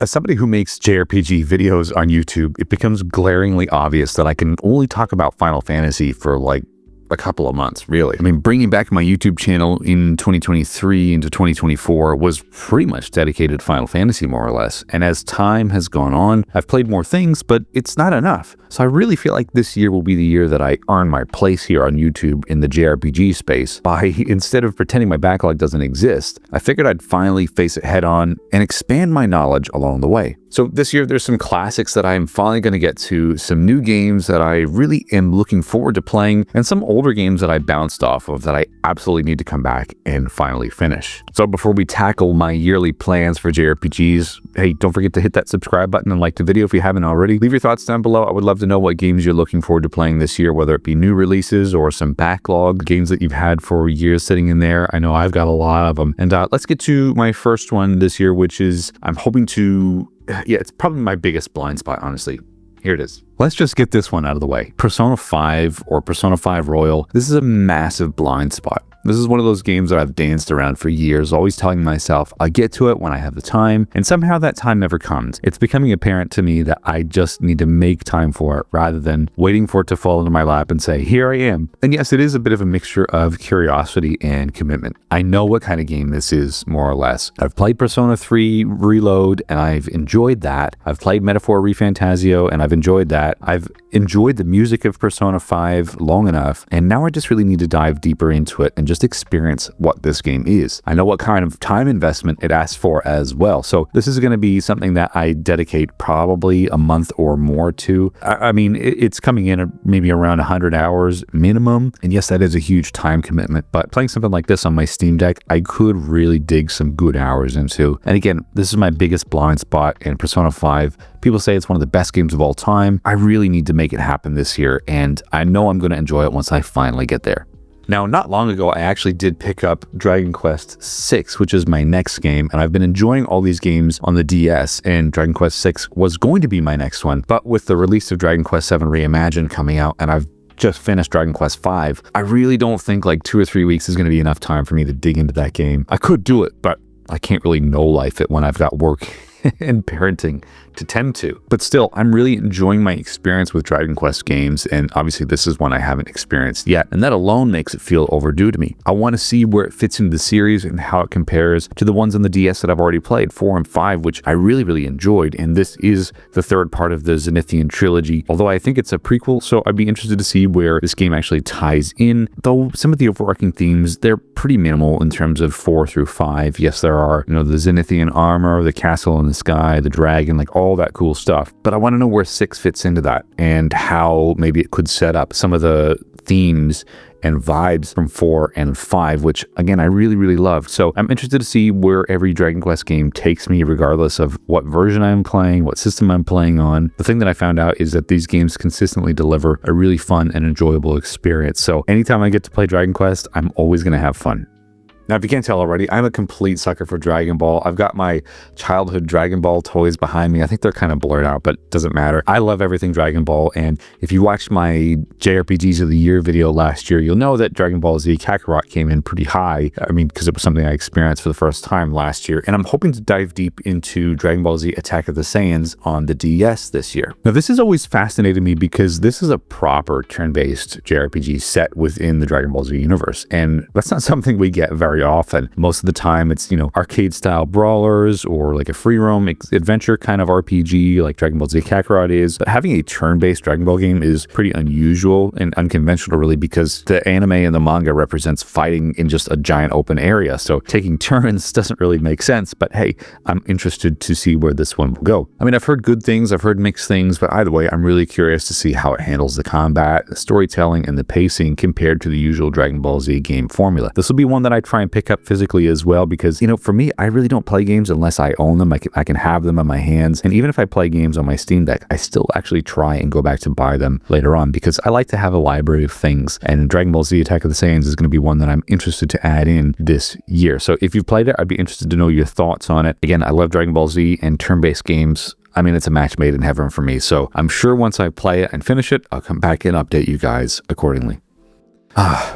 As somebody who makes JRPG videos on YouTube, it becomes glaringly obvious that I can only talk about Final Fantasy for like a couple of months, really. I mean, bringing back my YouTube channel in 2023 into 2024 was pretty much dedicated to Final Fantasy, more or less. And as time has gone on, I've played more things, but it's not enough. So I really feel like this year will be the year that I earn my place here on YouTube in the JRPG space by, instead of pretending my backlog doesn't exist, I figured I'd finally face it head on and expand my knowledge along the way. So this year, there's some classics that I'm finally going to get to, some new games that I really am looking forward to playing, and some older games that I bounced off of that I absolutely need to come back and finally finish. So before we tackle my yearly plans for JRPGs, hey, don't forget to hit that subscribe button and like the video if you haven't already. Leave your thoughts down below. I would love to know what games you're looking forward to playing this year, whether it be new releases or some backlog games that you've had for years sitting in there. I know I've got a lot of them. And let's get to my first one this year, which is I'm hoping to... Yeah, it's probably my biggest blind spot, honestly. Here it is. Let's just get this one out of the way. Persona 5 or Persona 5 Royal. This is a massive blind spot. This is one of those games that I've danced around for years, always telling myself I'll get to it when I have the time, and somehow that time never comes. It's becoming apparent to me that I just need to make time for it rather than waiting for it to fall into my lap and say, here I am. And yes, it is a bit of a mixture of curiosity and commitment. I know what kind of game this is, more or less. I've played Persona 3 Reload, and I've enjoyed that. I've played Metaphor ReFantazio, and I've enjoyed that. I've enjoyed the music of Persona 5 long enough, and now I just really need to dive deeper into it and just experience what this game is. I know what kind of time investment it asks for as well. So this is going to be something that I dedicate probably a month or more to. I mean, it's coming in at maybe around 100 hours minimum. And yes, that is a huge time commitment, but playing something like this on my Steam Deck, I could really dig some good hours into. And again, this is my biggest blind spot in Persona 5. People say it's one of the best games of all time. I really need to make it happen this year, and I know I'm going to enjoy it once I finally get there. Now, not long ago, I actually did pick up Dragon Quest VI, which is my next game, and I've been enjoying all these games on the DS, and Dragon Quest VI was going to be my next one. But with the release of Dragon Quest VII Reimagined coming out, and I've just finished Dragon Quest V, I really don't think like 2 or 3 weeks is going to be enough time for me to dig into that game. I could do it, but I can't really no-life it when I've got work and parenting to tend to. But still, I'm really enjoying my experience with Dragon Quest games, and obviously this is one I haven't experienced yet, and that alone makes it feel overdue to me. I want to see where it fits into the series and how it compares to the ones on the DS that I've already played, 4 and 5, which I really enjoyed, and this is the third part of the Zenithian trilogy, although I think it's a prequel, so I'd be interested to see where this game actually ties in, though some of the overarching themes, they're pretty minimal in terms of 4 through 5. Yes, there are, the Zenithian armor, the castle in the sky, the dragon, like all that cool stuff. But I want to know where 6 fits into that and how maybe it could set up some of the themes and vibes from 4 and 5, which again, I really loved. So I'm interested to see where every Dragon Quest game takes me, regardless of what version I'm playing, what system I'm playing on. The thing that I found out is that these games consistently deliver a really fun and enjoyable experience. So anytime I get to play Dragon Quest, I'm always going to have fun. Now, if you can't tell already, I'm a complete sucker for Dragon Ball. I've got my childhood Dragon Ball toys behind me. I think they're kind of blurred out, but it doesn't matter. I love everything Dragon Ball, and if you watched my JRPGs of the Year video last year, you'll know that Dragon Ball Z Kakarot came in pretty high. I mean, because it was something I experienced for the first time last year, and I'm hoping to dive deep into Dragon Ball Z Attack of the Saiyans on the DS this year. Now, this has always fascinated me because this is a proper turn-based JRPG set within the Dragon Ball Z universe, and that's not something we get very often. Most of the time it's, arcade style brawlers or like a free roam adventure kind of RPG like Dragon Ball Z Kakarot is. But having a turn-based Dragon Ball game is pretty unusual and unconventional, really, because the anime and the manga represents fighting in just a giant open area. So taking turns doesn't really make sense, but hey, I'm interested to see where this one will go. I mean, I've heard good things, I've heard mixed things, but either way, I'm really curious to see how it handles the combat, the storytelling, and the pacing compared to the usual Dragon Ball Z game formula. This will be one that I try and pick up physically as well, because for me, I really don't play games unless I own them. I can have them in my hands, and even if I play games on my Steam Deck, I still actually try and go back to buy them later on, because I like to have a library of things, and Dragon Ball Z Attack of the Saiyans is going to be one that I'm interested to add in this year. So if you've played it, I'd be interested to know your thoughts on it. Again, I love Dragon Ball Z and turn-based games. I mean, it's a match made in heaven for me, so I'm sure once I play it and finish it, I'll come back and update you guys accordingly.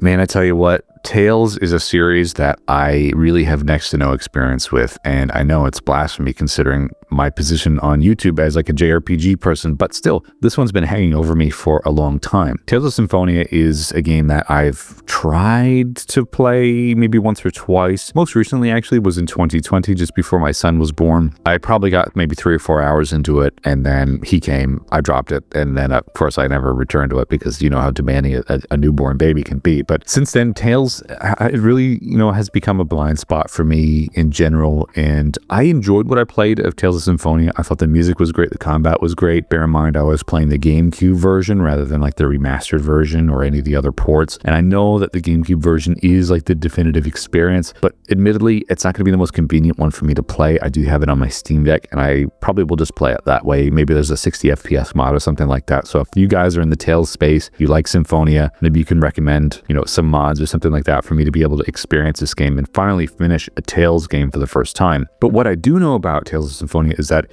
Man, I tell you what, Tales is a series that I really have next to no experience with, and I know it's blasphemy considering my position on YouTube as like a JRPG person, but still, this one's been hanging over me for a long time. Tales of Symphonia is a game that I've tried to play maybe once or twice. Most recently, actually, was in 2020, just before my son was born. I probably got maybe 3 or 4 hours into it, and then he came, I dropped it, and then of course I never returned to it because you know how demanding a newborn baby can be. But since then, Tales, it really, has become a blind spot for me in general, and I enjoyed what I played of Tales of Symphonia. I thought the music was great, the combat was great. Bear in mind, I was playing the GameCube version rather than like the remastered version or any of the other ports, and I know that the GameCube version is like the definitive experience, but admittedly, it's not going to be the most convenient one for me to play. I do have it on my Steam Deck, and I probably will just play it that way. Maybe there's a 60 FPS mod or something like that. So if you guys are in the Tales space, you like Symphonia, maybe you can recommend, some mods or something like that for me to be able to experience this game and finally finish a Tales game for the first time. But what I do know about Tales of Symphonia is that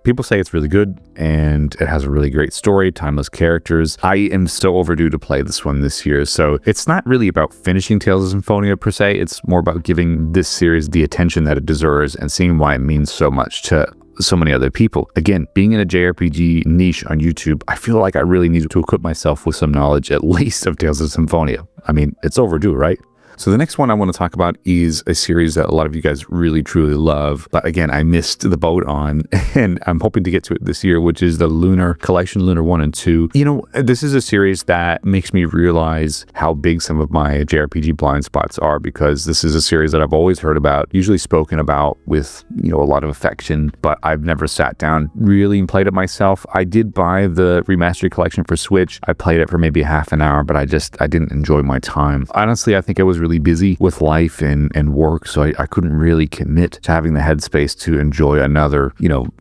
people say it's really good and it has a really great story, timeless characters. I am so overdue to play this one this year. So it's not really about finishing Tales of Symphonia per se. It's more about giving this series the attention that it deserves and seeing why it means so much to so many other people. Again, being in a JRPG niche on YouTube, I feel like I really need to equip myself with some knowledge at least of Tales of Symphonia. I mean, it's overdue, right? So the next one I want to talk about is a series that a lot of you guys really, truly love. But again, I missed the boat on, and I'm hoping to get to it this year, which is the Lunar collection, Lunar 1 and 2. This is a series that makes me realize how big some of my JRPG blind spots are, because this is a series that I've always heard about, usually spoken about with, a lot of affection, but I've never sat down really and played it myself. I did buy the remastered collection for Switch. I played it for maybe half an hour, but I didn't enjoy my time. Honestly, I think I was really busy with life and work, so I couldn't really commit to having the headspace to enjoy another,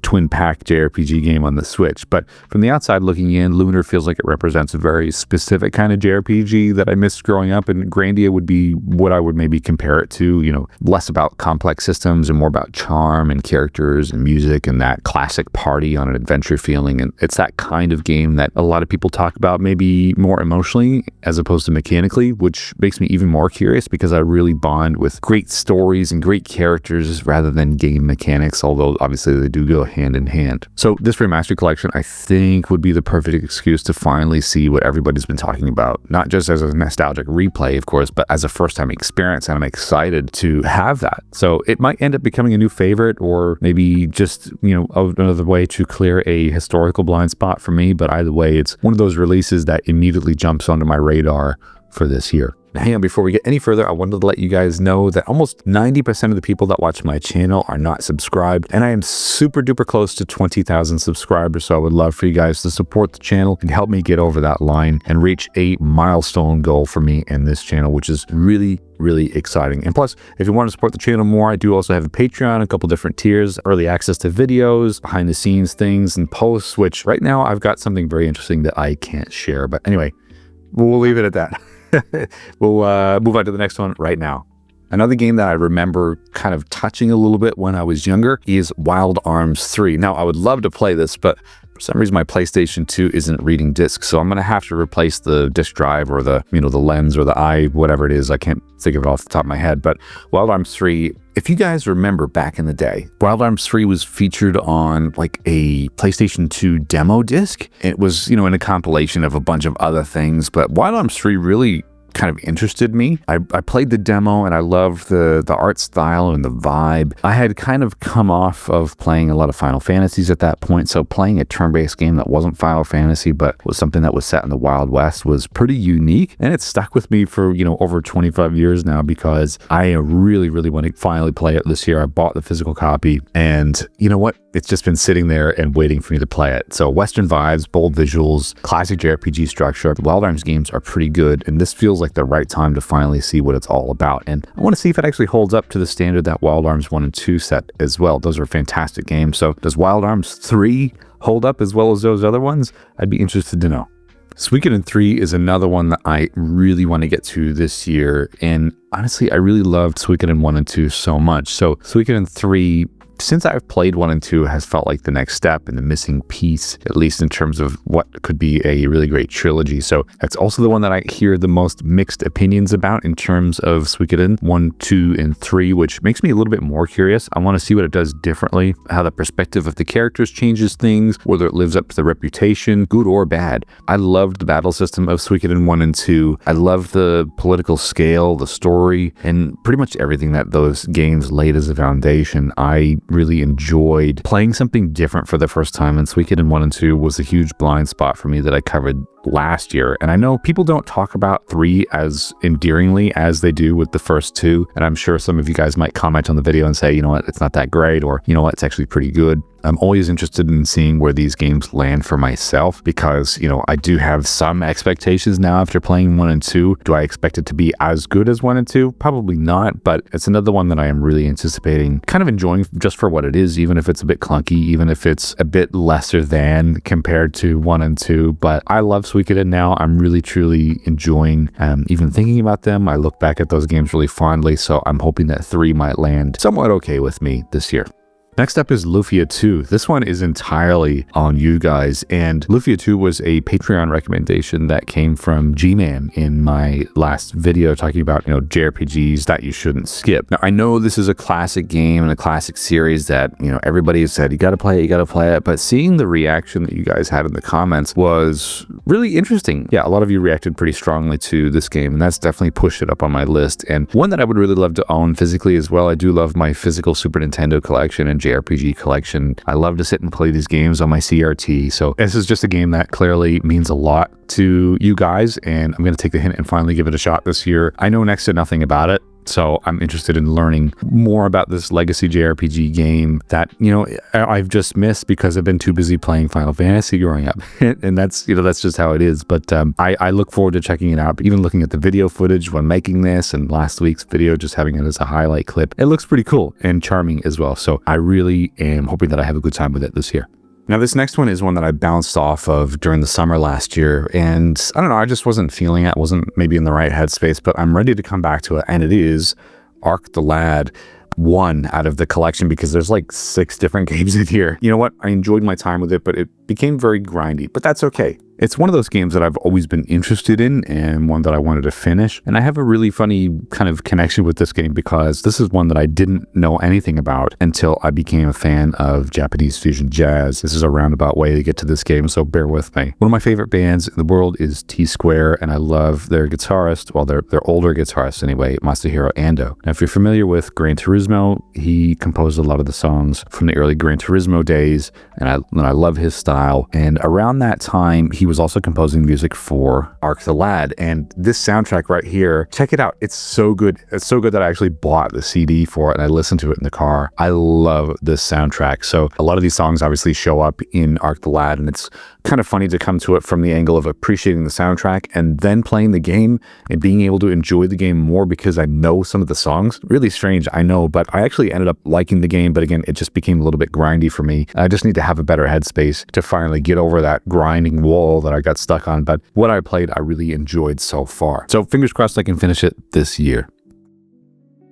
twin pack JRPG game on the Switch. But from the outside looking in, Lunar feels like it represents a very specific kind of JRPG that I missed growing up, and Grandia would be what I would maybe compare it to, less about complex systems and more about charm and characters and music and that classic party on an adventure feeling. And it's that kind of game that a lot of people talk about maybe more emotionally as opposed to mechanically, which makes me even more curious because I really bond with great stories and great characters rather than game mechanics, although obviously they do go hand in hand. So this remastered collection, I think, would be the perfect excuse to finally see what everybody's been talking about, not just as a nostalgic replay, of course, but as a first-time experience, and I'm excited to have that. So it might end up becoming a new favorite, or maybe just, another way to clear a historical blind spot for me, but either way, it's one of those releases that immediately jumps onto my radar for this year. Now, hang on, before we get any further, I wanted to let you guys know that almost 90% of the people that watch my channel are not subscribed, and I am super duper close to 20,000 subscribers, so I would love for you guys to support the channel and help me get over that line and reach a milestone goal for me and this channel, which is really, really exciting. And plus, if you want to support the channel more, I do also have a Patreon, a couple different tiers, early access to videos, behind the scenes things and posts, which right now I've got something very interesting that I can't share. But anyway, we'll leave it at that. We'll move on to the next one right now. Another game that I remember kind of touching a little bit when I was younger is Wild Arms 3. Now, I would love to play this, but for some reason my PlayStation 2 isn't reading discs, so I'm going to have to replace the disc drive or the, the lens or the eye, whatever it is. I can't think of it off the top of my head, but Wild Arms 3, if you guys remember back in the day, Wild Arms 3 was featured on like a PlayStation 2 demo disc. It was, in a compilation of a bunch of other things, but Wild Arms 3 really kind of interested me. I played the demo and I loved the art style and the vibe. I had kind of come off of playing a lot of Final Fantasies at that point, so playing a turn-based game that wasn't Final Fantasy but was something that was set in the Wild West was pretty unique, and it stuck with me for, over 25 years now because I really, really want to finally play it this year. I bought the physical copy, and you know what? It's just been sitting there and waiting for me to play it. So Western vibes, bold visuals, classic JRPG structure. The Wild Arms games are pretty good, and this feels like the right time to finally see what it's all about. And I want to see if it actually holds up to the standard that Wild Arms 1 and 2 set as well. Those are fantastic games. So does Wild Arms 3 hold up as well as those other ones? I'd be interested to know. Suikoden 3 is another one that I really want to get to this year. And honestly, I really loved Suikoden 1 and 2 so much. So Suikoden 3 since I've played 1 and 2, has felt like the next step and the missing piece, at least in terms of what could be a really great trilogy. So that's also the one that I hear the most mixed opinions about in terms of Suikoden 1, 2, and 3, which makes me a little bit more curious. I want to see what it does differently, how the perspective of the characters changes things, whether it lives up to the reputation, good or bad. I loved the battle system of Suikoden 1 and 2. I loved the political scale, the story, and pretty much everything that those games laid as a foundation. I really enjoyed playing something different for the first time, and Suikoden 1 and 2 was a huge blind spot for me that I covered last year. And I know people don't talk about 3 as endearingly as they do with the first 2, and I'm sure some of you guys might comment on the video and say, you know what, it's not that great, or you know what, it's actually pretty good. I'm always interested in seeing where these games land for myself because, you know, I do have some expectations now after playing 1 and 2. Do I expect it to be as good as 1 and 2? Probably not, but it's another one that I am really anticipating, kind of enjoying just for what it is, even if it's a bit clunky, even if it's a bit lesser than compared to 1 and 2. But I love Suikoden now. I'm really, truly enjoying even thinking about them. I look back at those games really fondly, so I'm hoping that 3 might land somewhat okay with me this year. Next up is Lufia 2. This one is entirely on you guys, and Lufia 2 was a Patreon recommendation that came from G-Man in my last video talking about, you know, JRPGs that you shouldn't skip. Now, I know this is a classic game and a classic series that, you know, everybody has said, you gotta play it, but seeing the reaction that you guys had in the comments was really interesting. Yeah, a lot of you reacted pretty strongly to this game, and that's definitely pushed it up on my list. And one that I would really love to own physically as well. I do love my physical Super Nintendo collection and JRPG collection. I love to sit and play these games on my CRT. So this is just a game that clearly means a lot to you guys, and I'm going to take the hint and finally give it a shot this year. I know next to nothing about it, so I'm interested in learning more about this legacy JRPG game that, you know, I've just missed because I've been too busy playing Final Fantasy growing up. And that's, you know, that's just how it is. But I look forward to checking it out. But even looking at the video footage when making this and last week's video, just having it as a highlight clip, it looks pretty cool and charming as well. So I really am hoping that I have a good time with it this year. Now, this next one is one that I bounced off of during the summer last year, and I don't know, I just wasn't feeling it, wasn't maybe in the right headspace, but I'm ready to come back to it, and it is Arc the Lad, one out of the collection, because there's like 6 different games in here. You know what? I enjoyed my time with it, but it became very grindy, but that's okay. It's one of those games that I've always been interested in and one that I wanted to finish. And I have a really funny kind of connection with this game because this is one that I didn't know anything about until I became a fan of Japanese fusion jazz. This is a roundabout way to get to this game, so bear with me. One of my favorite bands in the world is T-Square, and I love their guitarist, well, their older guitarist anyway, Masahiro Ando. Now, if you're familiar with Gran Turismo, he composed a lot of the songs from the early Gran Turismo days, and I love his style. And around that time, he was also composing music for Arc the Lad, and this soundtrack right here, check it out. It's so good. It's so good that I actually bought the CD for it and I listened to it in the car. I love this soundtrack. So a lot of these songs obviously show up in Arc the Lad, and it's kind of funny to come to it from the angle of appreciating the soundtrack and then playing the game and being able to enjoy the game more because I know some of the songs. Really strange, I know, but I actually ended up liking the game, but again, it just became a little bit grindy for me. I just need to have a better headspace to finally get over that grinding wall that I got stuck on, but what I played, I really enjoyed so far. So fingers crossed I can finish it this year.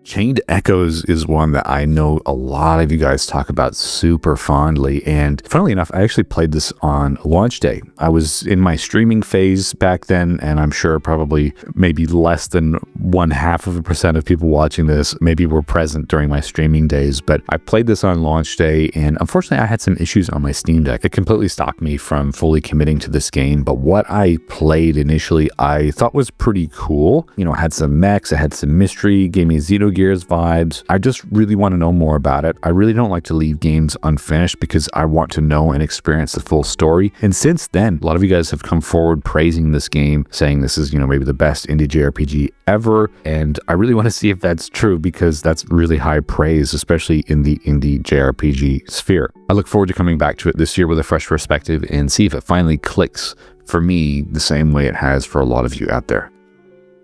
Chained Echoes is one that I know a lot of you guys talk about super fondly, and funnily enough, I actually played this on launch day. I was in my streaming phase back then, and I'm sure probably maybe less than 0.5% of people watching this maybe were present during my streaming days, but I played this on launch day, and unfortunately I had some issues on my Steam Deck. It completely stopped me from fully committing to this game, but what I played initially I thought was pretty cool. You know, it had some mechs, it had some mystery, gave me Xenogears vibes. I just really want to know more about it. I really don't like to leave games unfinished because I want to know and experience the full story. And since then, a lot of you guys have come forward praising this game, saying this is, you know, maybe the best indie JRPG ever. And I really want to see if that's true because that's really high praise, especially in the indie JRPG sphere. I look forward to coming back to it this year with a fresh perspective and see if it finally clicks for me the same way it has for a lot of you out there.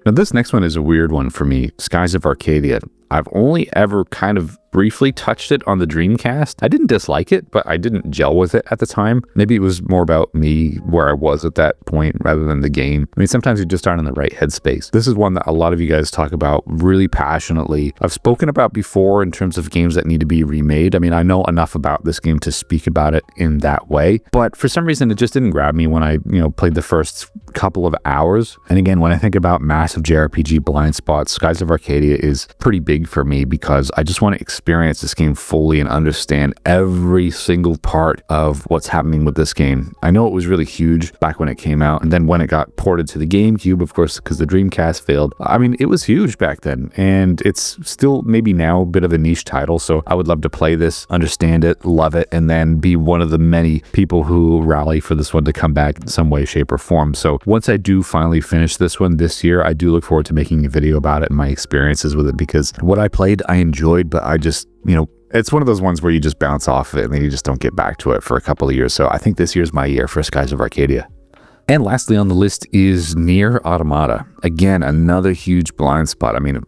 Now, this next one is a weird one for me, Skies of Arcadia. I've only ever kind of briefly touched it on the Dreamcast. I didn't dislike it, but I didn't gel with it at the time. Maybe it was more about me, where I was at that point, rather than the game. I mean, sometimes you just aren't in the right headspace. This is one that a lot of you guys talk about really passionately. I've spoken about before in terms of games that need to be remade. I mean, I know enough about this game to speak about it in that way, but for some reason, it just didn't grab me when I, played the first couple of hours. And again, when I think about massive JRPG blind spots, Skies of Arcadia is pretty big for me because I just want to experience this game fully and understand every single part of what's happening with this game. I know it was really huge back when it came out, and then when it got ported to the GameCube, of course, because the Dreamcast failed. I mean, it was huge back then, and it's still maybe now a bit of a niche title, so I would love to play this, understand it, love it, and then be one of the many people who rally for this one to come back in some way, shape, or form. So once I do finally finish this one this year, I do look forward to making a video about it and my experiences with it, because what I played, I enjoyed, but I just, it's one of those ones where you just bounce off of it and then you just don't get back to it for a couple of years. So I think this year's my year for Skies of Arcadia. And lastly on the list is Nier Automata. Again, another huge blind spot. I mean,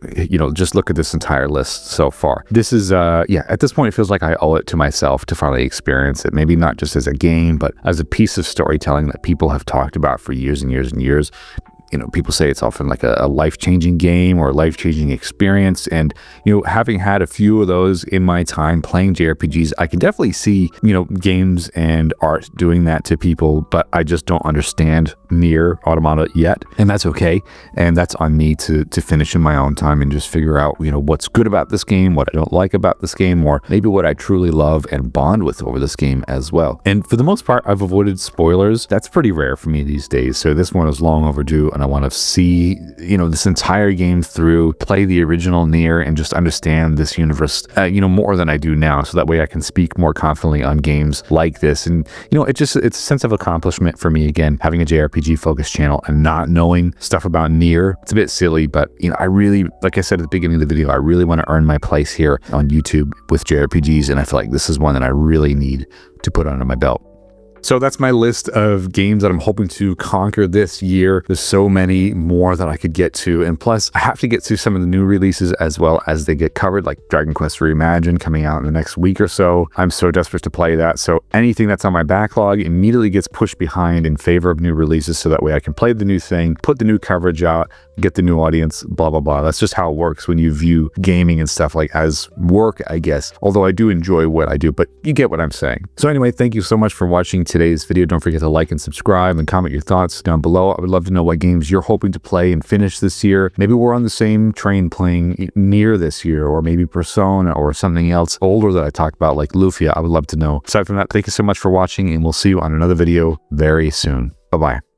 just look at this entire list so far. This is, at this point, it feels like I owe it to myself to finally experience it. Maybe not just as a game, but as a piece of storytelling that people have talked about for years and years and years. People say it's often like a life-changing game or a life-changing experience. And, having had a few of those in my time playing JRPGs, I can definitely see, games and art doing that to people, but I just don't understand Nier Automata yet. And that's okay. And that's on me to finish in my own time and just figure out, what's good about this game, what I don't like about this game, or maybe what I truly love and bond with over this game as well. And for the most part, I've avoided spoilers. That's pretty rare for me these days. So this one is long overdue, and I want to see, this entire game through, play the original Nier, and just understand this universe, more than I do now. So that way I can speak more confidently on games like this. And, it's a sense of accomplishment for me, again, having a JRPG focused channel and not knowing stuff about Nier. It's a bit silly, but, I really, like I said at the beginning of the video, I really want to earn my place here on YouTube with JRPGs. And I feel like this is one that I really need to put under my belt. So that's my list of games that I'm hoping to conquer this year. There's so many more that I could get to. And plus, I have to get to some of the new releases as well as they get covered, like Dragon Quest Reimagined coming out in the next week or so. I'm so desperate to play that. So anything that's on my backlog immediately gets pushed behind in favor of new releases, so that way I can play the new thing, put the new coverage out, get the new audience, blah, blah, blah. That's just how it works when you view gaming and stuff like as work, I guess. Although I do enjoy what I do, but you get what I'm saying. So anyway, thank you so much for watching today's video. Don't forget to like and subscribe and comment your thoughts down below. I would love to know what games you're hoping to play and finish this year. Maybe we're on the same train playing Nier this year, or maybe Persona or something else older that I talked about like Lufia. I would love to know. Aside from that, thank you so much for watching, and we'll see you on another video very soon. Bye-bye.